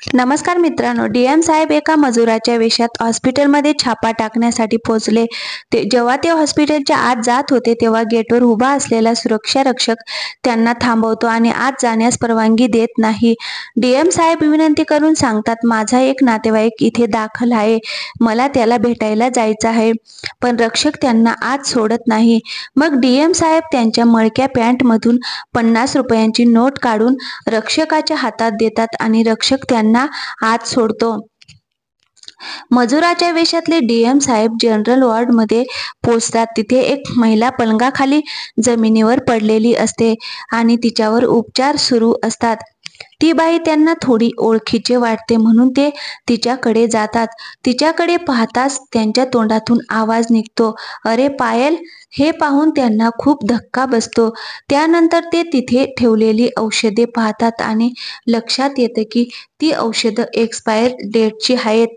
नमस्कार मित्रांनो, डीएम साहेब एका मजुराच्या वेशात हॉस्पिटलमध्ये छापा टाकण्यासाठी पोहोचले. जेव्हा ते हॉस्पिटलच्या आत जात होते तेव्हा गेटवर उभा असलेला सुरक्षा रक्षक त्यांना थांबवतो आणि आत जाण्यास परवानगी देत नाही. डीएम साहेब विनंती करून सांगतात, माझा एक नातेवाईक इथे दाखल आहे, मला त्याला भेटायला जायचं आहे. पण रक्षक त्यांना आत सोडत नाही. मग डीएम साहेब त्यांच्या मळक्या पॅन्टमधून 50 रुपयांची नोट काढून रक्षकाच्या हातात देतात आणि रक्षक त्यांना आत सोडतो. मजुराच्या वेशातले डीएम साहेब जनरल वॉर्डमध्ये पोहोचतात. तिथे एक महिला पलंगाखाली जमिनीवर पडलेली असते आणि तिच्यावर उपचार सुरू असतात. ती बाई त्यांना थोडी ओळखीची वाटते म्हणून ते तिच्याकडे जातात. तिच्याकडे पाहताच त्यांच्या तोंडातून आवाज निघतो, अरे पायल. हे पाहून त्यांना खूप धक्का बसतो. त्यानंतर ते तिथे ठेवलेली औषधे पाहतात आणि लक्षात येतं की ती औषधं एक्सपायर डेटची आहेत.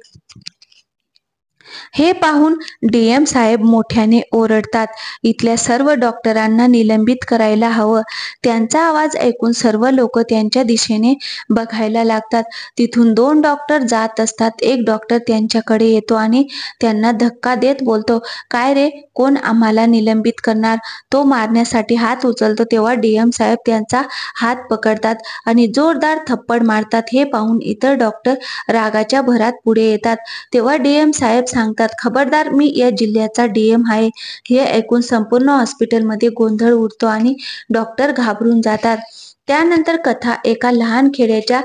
हे पाहून डीएम साहेब मोठ्याने ओरडतात, इथल्या सर्व डॉक्टरांना निलंबित करायला हवं. त्यांचा आवाज ऐकून सर्व लोक त्यांच्या दिशेने बघायला लागतात. तिथून 2 डॉक्टर जात असतात. एक डॉक्टर त्यांच्याकडे येतो आणि त्यांना धक्का देत बोलतो, काय रे, कोण आम्हाला निलंबित करणार? तो मारण्यासाठी हात उचलतो तेव्हा डीएम साहेब त्यांचा हात पकडतात आणि जोरदार थप्पड मारतात. हे पाहून इतर डॉक्टर रागाच्या भरात पुढे येतात. तेव्हा डीएम साहेब सांगतात, खबरदार, मी या जिल्ह्याचा डीएम आहे. हे ऐकून संपूर्ण हॉस्पिटलमध्ये गोंधळ उडतो आणि डॉक्टर घाबरून जातात. त्यानंतर कथा एका लहान खेड्याच्या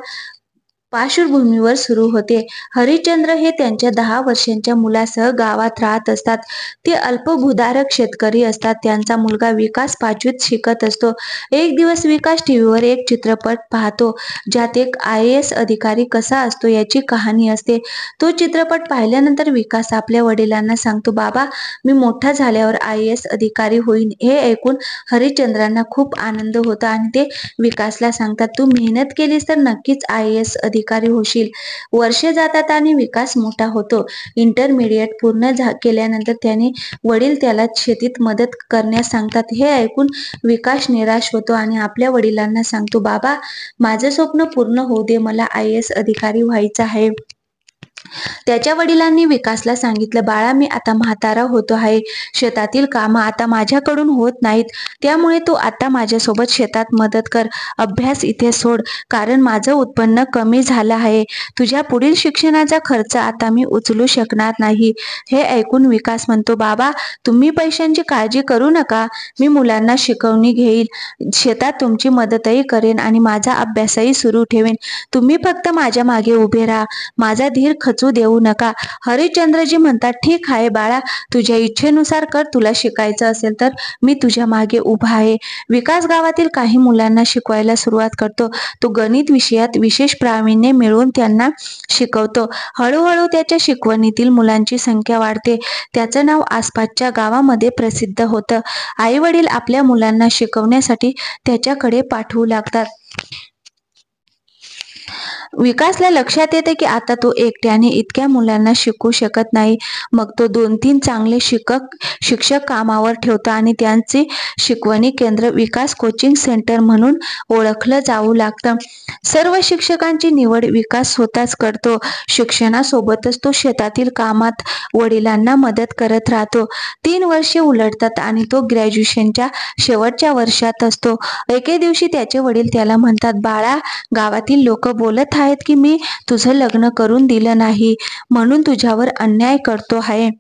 पार्श्वभूमीवर सुरू होते. हरिश्चंद्र हे त्यांच्या 10 वर्षांच्या मुलासह गावात राहत असतात. ते अल्पभूधारक शेतकरी असतात. त्यांचा मुलगा विकास 5वीत शिकत असतो. एक दिवस विकास टीव्हीवर एक चित्रपट पाहतो ज्यात एक IAS अधिकारी कसा असतो याची कहाणी असते. तो चित्रपट पाहिल्यानंतर विकास आपल्या वडिलांना सांगतो, बाबा, मी मोठा झाल्यावर IAS अधिकारी होईन. हे ऐकून हरिश्चंद्रांना खूप आनंद होतो आणि ते विकासला सांगतात, तू मेहनत केलीस तर नक्कीच IAS अधिकारी होशील. वर्षे जातात आणि विकास मोठा होतो. इंटरमिडिएट पूर्ण केल्यानंतर त्याने वडील त्याला शेतीत मदत करण्यास सांगतात. हे ऐकून विकास निराश होतो आणि आपल्या वडिलांना सांगतो, बाबा, माझं स्वप्न पूर्ण होऊ दे, मला IAS अधिकारी व्हायचं आहे. त्याच्या वडिलांनी विकासला सांगितलं, बाळा, मी आता म्हातारा होतो आहे. शेतातील कामं आता माझ्याकडून होत नाहीत. त्यामुळे तू आता माझ्यासोबत शेतात मदत कर. अभ्यास इथे सोड, कारण माझं उत्पन्न कमी झालं आहे. तुझ्या पुढील शिक्षणाचा खर्च आता मी उचलू शकणार नाही. हे ऐकून विकास म्हणतो, बाबा, तुम्ही पैशांची काळजी करू नका. मी मुलांना शिकवणी घेईल, शेतात तुमची मदतही करेन आणि माझा अभ्यासही सुरू ठेवेन. तुम्ही फक्त माझ्या मागे उभे राहा. माझा धीर खचू देऊ नका. हरिश्चंद्रजी म्हणतात, ठीक आहे बाळा, तुझ्या इच्छेनुसार कर. तुला शिकायचं असेल तर मी तुझ्या मागे उभा आहे. विकास गावातील काही मुलांना शिकवायला सुरुवात करतो. तो गणित विषयात विशेष प्रावीण्य मिळवून त्यांना शिकवतो. हळूहळू त्याच्या शिकवणीतील मुलांची संख्या वाढते. त्याचं नाव आसपासच्या गावामध्ये प्रसिद्ध होतं. आई वडील आपल्या मुलांना शिकवण्यासाठी त्याच्याकडे पाठवू लागतात. विकासला लक्षात येते की आता तो एकट्याने इतक्या मुलांना शिकवू शकत नाही. मग तो 2-3 चांगले शिक्षक कामावर ठेवतो आणि त्यांचे शिकवणी केंद्र विकास कोचिंग सेंटर म्हणून ओळखलं जाऊ लागतं. सर्व शिक्षकांची निवड विकास स्वतःच करतो. शिक्षणासोबतच तो शेतातील कामात वडिलांना मदत करत राहतो. 3 वर्षे उलटतात आणि तो ग्रॅज्युएशनच्या शेवटच्या वर्षात असतो. एके दिवशी त्याचे वडील त्याला म्हणतात, बाळा, गावातील लोक बोलत आहेत की मी तुझं लग्न करून दिलं नाही म्हणून तुझ्यावर अन्याय करतो आहे.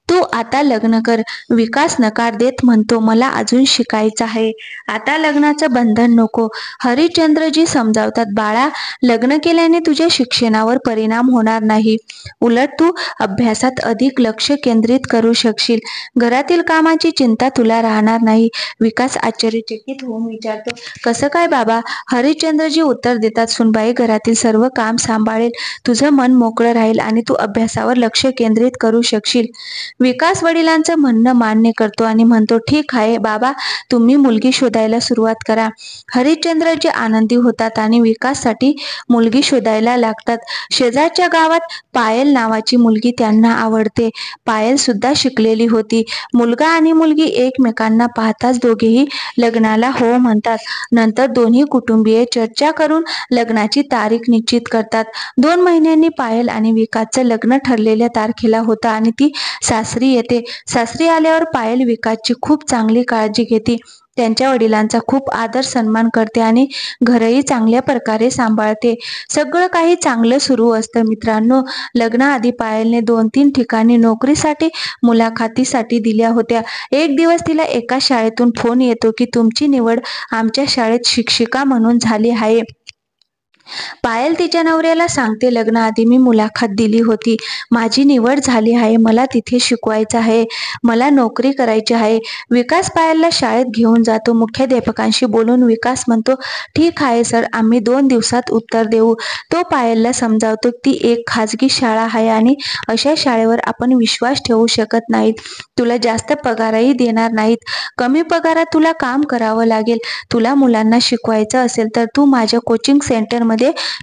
तू आता लग्न कर. विकास नकार देत म्हणतो, मला अजून शिकायचं आहे. आता लग्नाचं बंधन नको. हरिश्चंद्रजी समजावतात, बाळा, लग्न केल्याने तुझ्या शिक्षणावर परिणाम होणार नाही. उलट तू अभ्यासात अधिक लक्ष केंद्रित करू शकशील. घरातील कामाची चिंता तुला राहणार नाही. विकास आश्चर्यचकित होऊन विचारतो, कसं काय बाबा? हरिश्चंद्रजी उत्तर देतात, सुनबाई घरातील सर्व काम सांभाळेल. तुझं मन मोकळं राहील आणि तू अभ्यासावर लक्ष केंद्रित करू शकशील. विकास वडिलांचं म्हणणं मान्य करतो आणि म्हणतो, ठीक आहे बाबा, तुम्ही मुलगी शोधायला सुरुवात करा. हरिश्चंद्रजी आनंदी होतात आणि विकाससाठी मुलगी शोधायला लागतात. शेजारच्या गावात पायल नावाची मुलगी त्यांना आवडते. पायल सुद्धा शिकलेली होती. मुलगा आणि मुलगी एकमेकांना पाहताच दोघेही लग्नाला हो म्हणतात. नंतर दोन्ही कुटुंबीय चर्चा करून लग्नाची तारीख निश्चित करतात. 2 महिन्यांनी पायल आणि विकासचं लग्न ठरलेल्या तारखेला होतं आणि ती सासरी येते. सासरी आल्यावर पायल विकासची खूप चांगली काळजी घेते. त्यांच्या वडिलांचा खूप आदर सन्मान करते आणि घरही चांगल्या प्रकारे सांभाळते. सगळं काही चांगलं सुरू असतं मित्रांनो. लग्नाआधी पायलने 2-3 ठिकाणी नोकरीसाठी मुलाखतीसाठी दिल्या होत्या. एक दिवस तिला एका शाळेतून फोन येतो की तुमची निवड आमच्या शाळेत शिक्षिका म्हणून झाली आहे. पायल तिच्या नवऱ्याला सांगते, लग्नाआधी मी मुलाखत दिली होती. माझी निवड झाली आहे. मला तिथे शिकवायचं आहे. मला नोकरी करायची आहे. विकास पायलला शाळेत घेऊन जातो. मुख्याध्यापकांशी बोलून विकास म्हणतो, ठीक आहे सर, आम्ही 2 दिवसात उत्तर देऊ. तो पायलला समजावतो, ती एक खाजगी शाळा आहे आणि अशा शाळेवर आपण विश्वास ठेवू शकत नाहीत. तुला जास्त पगारही देणार नाहीत. कमी पगारात तुला काम करावं लागेल. तुला मुलांना शिकवायचं असेल तर तू माझ्या कोचिंग सेंटरमध्ये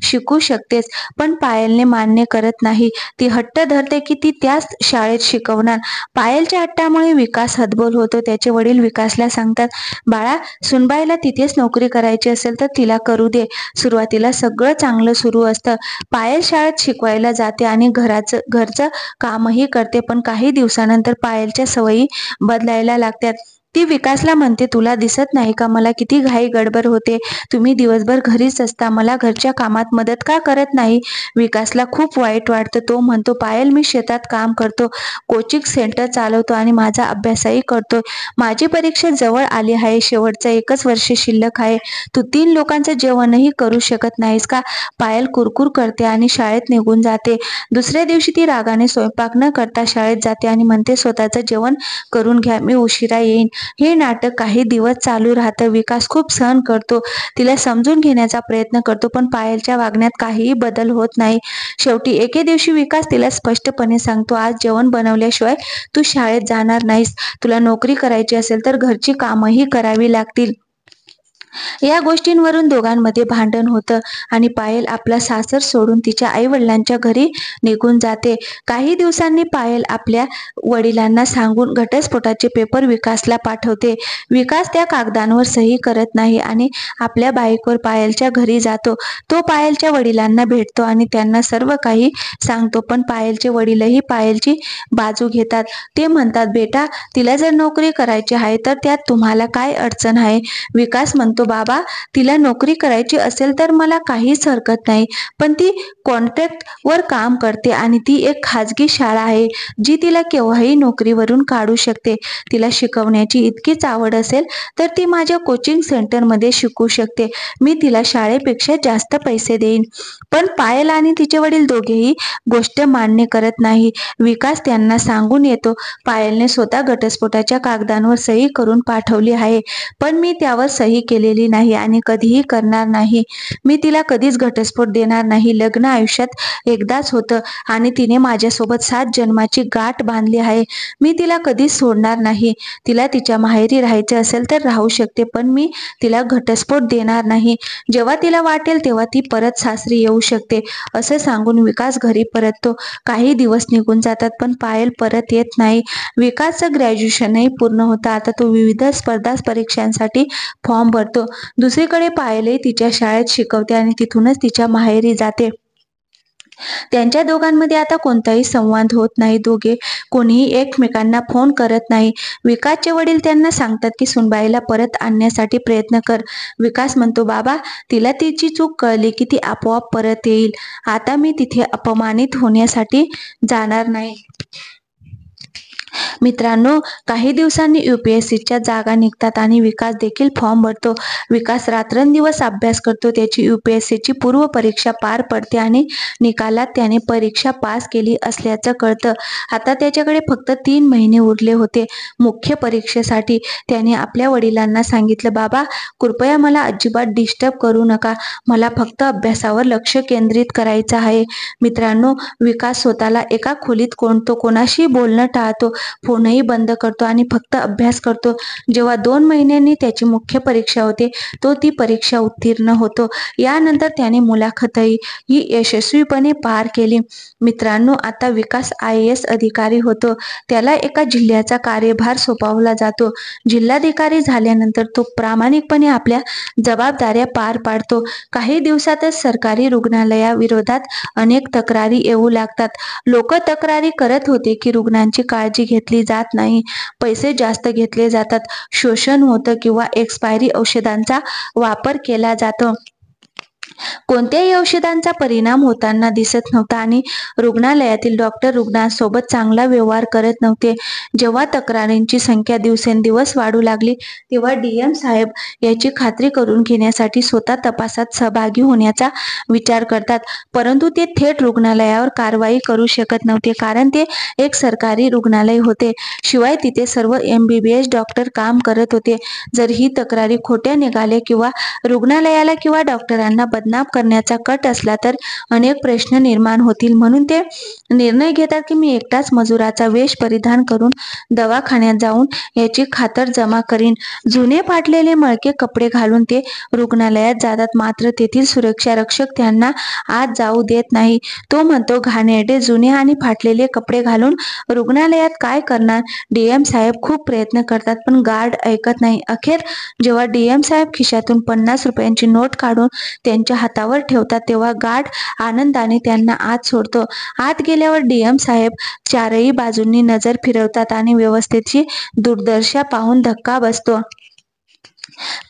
शिकू शकतेस. पण पायलने मान्य करत नाही. ती हट्ट धरते की ती त्याच शाळेत शिकवणार. पायलच्या हट्टामुळे विकास हतबल होतो. त्याचे वडील विकासला सांगतात, बाळा, सुनबाईला तिथेच नोकरी करायची असेल तर तिला करू दे. सुरुवातीला सगळं चांगलं सुरू असतं. पायल शाळेत शिकवायला जाते आणि घरचं कामही करते. पण काही दिवसानंतर पायलच्या सवयी बदलायला लागतात. ती विकासला म्हणते, तुला दिसत नाही का मला किती घाई गडबड होते. तुम्ही दिवसभर घरीच असता. मला घरच्या कामात मदत का करत नाही. विकासला खूप वाईट वाटतं. तो म्हणतो, पायल, मी शेतात काम करतो, कोचिंग सेंटर चालवतो आणि माझा अभ्यासही करतो. माझी परीक्षा जवळ आली आहे. शेवटचं 1च वर्ष शिल्लक आहे. तू 3 लोकांचं जेवणही करू शकत नाहीस का. पायल कुरकुर करते आणि शाळेत निघून जाते. दुसऱ्या दिवशी ती रागाने स्वयंपाक न करता शाळेत जाते आणि म्हणते, स्वतःचं जेवण करून घ्या, मी उशिरा येईन. हे नाटक काही दिवस चालू राहतं. विकास खूप सहन करतो. तिला समजून घेण्याचा प्रयत्न करतो. पण पायलच्या वागण्यात काहीही बदल होत नाही. शेवटी एके दिवशी विकास तिला स्पष्टपणे सांगतो, आज जेवण बनवल्याशिवाय तू शाळेत जाणार नाहीस. तुला नोकरी करायची असेल तर घरची कामही करावी लागतील. या गोष्टींवरून दोघांमध्ये भांडण होतं आणि पायल आपला सासर सोडून तिच्या आई वडिलांच्या घरी निघून जाते. काही दिवसांनी पायल आपल्या वडिलांना सांगून घटस्फोटाचे पेपर विकासला पाठवते. विकास त्या कागदांवर सही करत नाही आणि आपल्या बाईकवर पायलच्या घरी जातो. तो पायलच्या वडिलांना भेटतो आणि त्यांना सर्व काही सांगतो. पण पायलचे वडीलही पायलची बाजू घेतात. ते म्हणतात, बेटा, तिला जर नोकरी करायची आहे तर त्यात तुम्हाला काय अडचण आहे. विकास म्हणतो, बाबा, तिला नोकरी करायची असेल तर मला काहीच हरकत नाही. पण ती कॉन्ट्रॅक्टवर काम करते आणि ती एक खाजगी शाळा आहे जी तिला केव्हाही नोकरीवरून काढू शकते. तिला शिकवण्याची इतकीच आवड असेल तर ती माझ्या कोचिंग सेंटरमध्ये शिकू शकते. मी तिला शाळेपेक्षा जास्त पैसे देईन. पण पायल आणि तिचे वडील दोघेही गोष्ट मान्य करत नाही. विकास त्यांना सांगून येतो, पायलने स्वतः घटस्फोटाच्या कागदांवर सही करून पाठवली आहे. पण मी त्यावर सही केलेली नाही आणि कधीही करणार नाही. मी तिला कधीच घटस्फोट देणार नाही. लग्न आयुष्यात एकदाच होतं आणि तिने माझ्यासोबत 7 जन्माची गाठ बांधली आहे. मी तिला कधीच सोडणार नाही. तिला तिच्या माहेरी राहायचे असेल तर राहू शकते, पण मी तिला घटस्फोट देणार नाही. जेव्हा तिला वाटेल तेव्हा ती परत सासरी येऊ शकते. असं सांगून विकास घरी परततो. काही दिवस निघून जातात पण पायल परत येत नाही. विकासचं ग्रॅज्युएशनही पूर्ण होतं. आता तो विविध स्पर्धा परीक्षांसाठी फॉर्म भरतो. दुसरीकडे पायलही तिच्या शाळेत शिकवते आणि तिथूनच तिच्या माहेरी जाते. त्यांच्या दोघांमध्ये आता कोणताही संवाद होत नाही. दोघे कोणीही एकमेकांना फोन करत नाही. विकासचे वडील त्यांना सांगतात की सुनबाईला परत आणण्यासाठी प्रयत्न कर. विकास म्हणतो, बाबा, तिला तिची चूक कळली की ती आपोआप परत येईल. आता मी तिथे अपमानित होण्यासाठी जाणार नाही. मित्रांनो, काही दिवसांनी UPSCच्या जागा निघतात आणि विकास देखील फॉर्म भरतो. विकास रात्रंदिवस अभ्यास करतो. त्याची UPSCची पूर्व परीक्षा पार पडते आणि निकालात त्याने परीक्षा पास केली असल्याचं कळतं. आता त्याच्याकडे फक्त 3 महिने उरले होते मुख्य परीक्षेसाठी. त्याने आपल्या वडिलांना सांगितलं, "बाबा, कृपया मला अजिबात डिस्टर्ब करू नका. मला फक्त अभ्यासावर लक्ष केंद्रित करायचं आहे." मित्रांनो, विकास स्वतःला एका खोलीत कोणतो कोणाशी बोलणं टाळतो, फोनही बंद करतो आणि फक्त अभ्यास करतो. जेव्हा 2 महिन्यांनी त्याची मुख्य परीक्षा होते, तो ती परीक्षा उत्तीर्ण होतो. यानंतर त्याने मुलाखतही ही यशस्वीपणे पार केली. मित्रांनो, आता विकास IAS अधिकारी होतो. त्याला एका जिल्ह्याचा कार्यभार सोपवला जातो. जिल्हाधिकारी झाल्यानंतर तो प्रामाणिकपणे आपल्या जबाबदाऱ्या पार पाडतो. काही दिवसातच सरकारी रुग्णालयाविरोधात अनेक तक्रारी येऊ लागतात. लोक तक्रारी करत होते की रुग्णांची काळजी घेतली जात नाही, पैसे जास्त घेतले जातात, शोषण होतं किंवा एक्सपायरी औषधांचा वापर केला जातो. कोणत्याही औषधांचा परिणाम होताना दिसत नव्हता आणि रुग्णालयातील डॉक्टर रुग्णांसोबत चांगला व्यवहार करत नव्हते. जेव्हा तक्रारींची संख्या दिवसेंदिवस वाढू लागली, तेव्हा DM साहेब याची खात्री करून घेण्यासाठी स्वतः तपासात सहभागी होण्याचा विचार करतात. परंतु ते थेट रुग्णालयावर कारवाई करू शकत नव्हते, कारण ते एक सरकारी रुग्णालय होते. शिवाय तिथे सर्व MBBS डॉक्टर काम करत होते. जर ही तक्रारी खोट्या निघाल्या किंवा रुग्णालयाला किंवा डॉक्टरांना बदनाम करण्याचा कट असला तर अनेक प्रश्न निर्माण होतील. म्हणून ते निर्णय घेतात की मी एकटाच मजुराचा वेश परिधान करून दवाखान्यात जाऊन याची खातरजमा करीन. जुने फाटलेले मळके कपडे घालून ते रुग्णालयात जातात, मात्र तेथील सुरक्षा रक्षक त्यांना आत जाऊ देत नाही. तो म्हणतो, "घाणेरडे, जुने आणि फाटलेले कपडे घालून रुग्णालयात काय करणार?" DM साहेब खूप प्रयत्न करतात, पण गार्ड ऐकत नाही. अखेर जेव्हा DM साहेब खिशातून 50 रुपयांची नोट काढून त्यांच्या हातावर ठेवतात, तेव्हा गार्ड आनंदाने त्यांना आत सोडतो. आत गेल्यावर DM साहेब चारही बाजूंनी नजर फिरवतात आणि व्यवस्थेची दुर्दशा पाहून धक्का बसतो.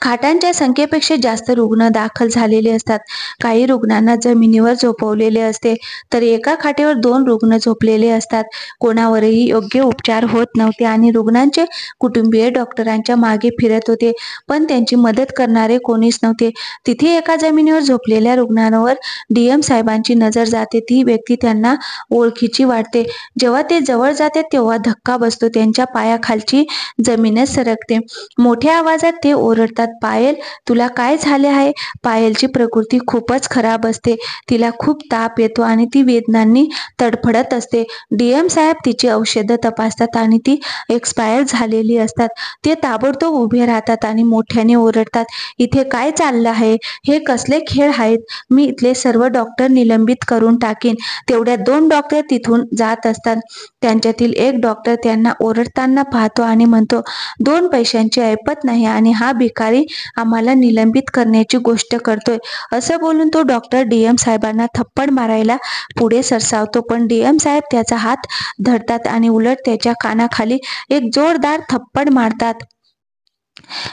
खाटांच्या संख्येपेक्षा जास्त रुग्ण दाखल झालेले असतात. काही रुग्णांना जमिनीवर झोपवलेले असते, तर एका खाटेवर 2 रुग्ण झोपलेले असतात. कोणावरही योग्य उपचार होत नव्हते आणि रुग्णांचे कुटुंबीय डॉक्टरांच्या मागे फिरत होते, पण त्यांची मदत करणारे कोणीच नव्हते. तिथे एका जमिनीवर झोपलेल्या रुग्णावर DM साहेबांची नजर जाते. ती व्यक्ती त्यांना ओळखीची वाटते. जेव्हा ते जवळ जातात तेव्हा धक्का बसतो. त्यांच्या पायाखालची जमीनच सरकते. मोठ्या आवाजात ते ओरडतात, "पायल, तुला काय झाले आहे?" पायलची प्रकृती खूपच खराब असते. तिला खूप ताप येतो आणि ती वेदनांनी तडफडत असते. DM साहेब तिची औषधं तपासतात आणि ती एक्सपायर झालेली असतात. ते ताबडतोब उभे राहतात आणि मोठ्याने ओरडतात, "इथे काय चाललं आहे? हे कसले खेळ आहेत? मी इथले सर्व डॉक्टर निलंबित करून टाकीन." तेवढ्यात 2 डॉक्टर तिथून जात असतात. त्यांच्यातील एक डॉक्टर त्यांना ओरडताना पाहतो आणि म्हणतो, "2 पैशांची ऐपत नाही आणि हा भिकारी आम्हाला निलंबित करण्याची गोष्ट करतोय." असं बोलून तो डॉक्टर DM साहेबांना थप्पड मारायला पुढे सरसावतो, पण DM साहेब त्याचा हात धरतात आणि उलट त्याच्या कानाखाली एक जोरदार थप्पड मारतात.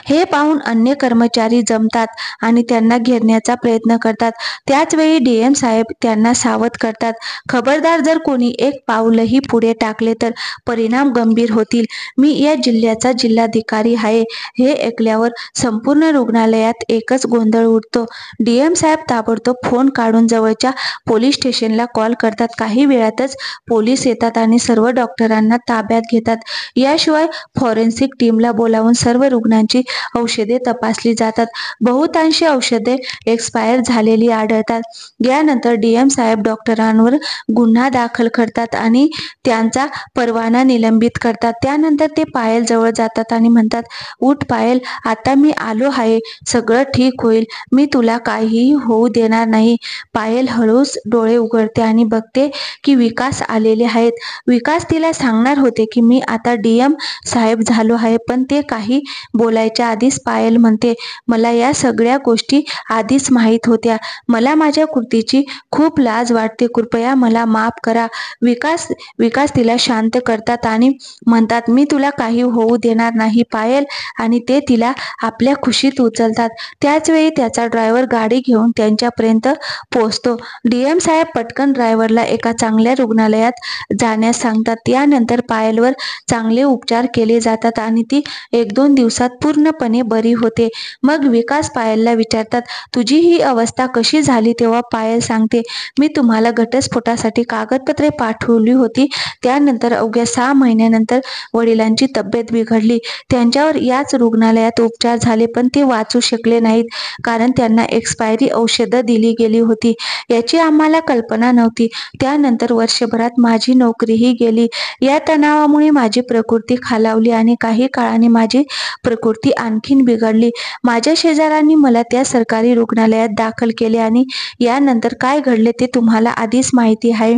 हे पाहून अन्य कर्मचारी जमतात आणि त्यांना घेरण्याचा प्रयत्न करतात. त्याच वेळी DM साहेब त्यांना सावध करतात, "खबरदार, जर कोणी एक पाऊलही पुढे टाकले तर परिणाम गंभीर होतील. मी या जिल्ह्याचा जिल्हाधिकारी आहे." हे ऐकल्यावर संपूर्ण रुग्णालयात एकच गोंधळ उडतो. DM साहेब ताबडतोब फोन काढून जवळच्या पोलीस स्टेशनला कॉल करतात. काही वेळातच पोलीस येतात आणि सर्व डॉक्टरांना ताब्यात घेतात. याशिवाय फॉरेन्सिक टीमला बोलावून सर्व रुग्णांची औषधे तपासली जातात. बहुतांशी औषधे एक्सपायर झालेली आढळतात. यानंतर DM साहेब डॉक्टरांवर गुन्हा दाखल करतात आणि त्यांचा परवाना निलंबित करतात. त्यानंतर ते पायल जवळ जातात आणि म्हणतात, "उठ पायल, आता मी आलो आहे. सगळं ठीक होईल. मी तुला काहीही होऊ देणार नाही." पायल हळूच डोळे उघडते आणि बघते की विकास आलेले आहेत. विकास तिला सांगणार होते की मी आता DM साहेब झालो आहे, पण ते काही बोलत बोलायच्या आधीच पायल म्हणते, मला या सगळ्या गोष्टी आधीच माहीत होत्या. मला माझ्या कृतीची खूप लाज वाटते. कृपया मला माफ करा. विकास तिला शांत करतात आणि म्हणतात, मी तुला काही होऊ देणार नाही पायल, आणि ते तिला आपल्या खुशीत उचलतात. त्याच वेळी त्याचा ड्रायव्हर गाडी घेऊन त्यांच्यापर्यंत पोहोचतो. डीएम साहेब पटकन ड्रायव्हरला एका चांगल्या रुग्णालयात जाण्यास सांगतात. त्यानंतर पायलवर चांगले उपचार केले जातात आणि ती 1-2 दिवसात पूर्णपणे बरी होते. मग विकास पायलला विचारतात, तुझी ही अवस्था कशी झाली? तेव्हा पायल सांगते, मी तुम्हाला घटस्फोटासाठी कागदपत्रे पाठवली होती. त्यानंतर अवघ्या 6 महिन्यानंतर वडिलांची तब्येत बिघडली. त्यांच्यावर याच रुग्णालयात उपचार झाले, पण ते वाचू शकले नाहीत कारण त्यांना एक्सपायरी औषधं दिली गेली होती. याची आम्हाला कल्पना नव्हती. त्यानंतर वर्षभरात माझी नोकरीही गेली. या तणावामुळे माझी प्रकृती खालावली आणि काही काळाने माझी प्रकृती आणखीन बिघडली. माझ्या शेजाऱ्यांनी मला त्या सरकारी रुग्णालयात दाखल केले आणि यानंतर काय घडले ते तुम्हाला आधीच माहिती आहे.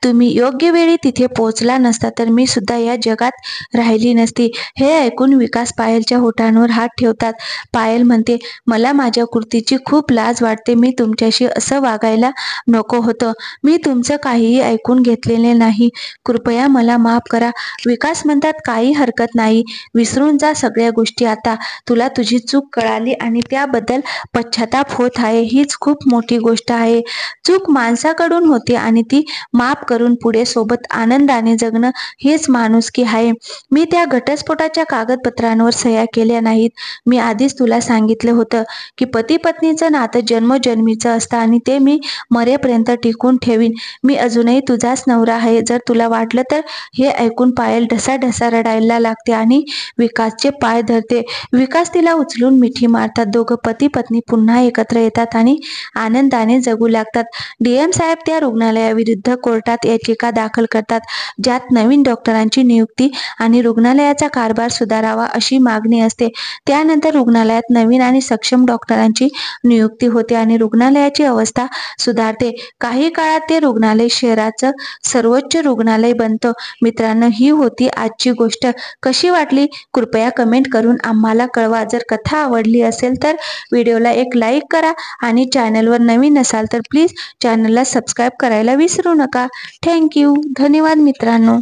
तुम्ही योग्य वेळी तिथे पोहोचला नसता तर मी सुद्धा या जगात राहिली नसती. हे ऐकून विकास पायलच्या ओठांवर हात ठेवतात. पायल म्हणते, मला माझ्या कृतीची खूप लाज वाटते. मी तुमच्याशी असं वागायला नको होतं. मी तुमचं काहीही ऐकून घेतलेले नाही. कृपया मला माफ करा. विकास म्हणतात, काही हरकत नाही. विसरून जा सगळ्या गोष्टी आता. तुला तुझी चूक कळाली आणि त्याबद्दल पश्चाताप होत आहे. हीच खूप मोठी गोष्ट आहे. चूक माणसाकडून होते आणि ती माफ करून पुढे सोबत आनंदाने जगणं हेच माणुसकी आहे. मी त्या घटस्फोटाच्या कागदपत्रांवर सह्या केल्या नाहीत. मी आधीच तुला सांगितलं होतं की पती पत्नीचं नातं जन्मोजन्मीचं असतं आणि ते मी मरेपर्यंत टिकून ठेवीन. मी अजूनही तुझाच नवरा आहे. जर तुला वाटलं तर. हे ऐकून पायल ढसाढसा रडायला लागते आणि विकासचे पाय धरते. विकास तिला उचलून मिठी मारतात. दोघं पती पत्नी पुन्हा एकत्र येतात आणि आनंदाने जगू लागतात. डीएम साहेब त्या रुग्णालयाविरुद्ध कोर्टात याचिका दाखल करतात, ज्यात नवीन डॉक्टरांची नियुक्ती आणि रुग्णालयाचा कारभार सुधारावा अशी मागणी असते. त्यानंतर रुग्णालयात नवीन आणि सक्षम डॉक्टरांची नियुक्ती होते आणि रुग्णालयाची अवस्था सुधारते. काही काळात ते रुग्णालय शहराचं सर्वोच्च रुग्णालय बनतं. मित्रांनो, ही होती आजची गोष्ट. कशी वाटली? कृपया कमेंट करून आम्हाला कळवा. जर कथा आवडली असेल तर व्हिडिओला एक लाईक करा आणि चॅनलवर नवीन असाल तर प्लीज चॅनलला सबस्क्राईब करायला विसरू नका. थँक्यू. धन्यवाद मित्रांनो.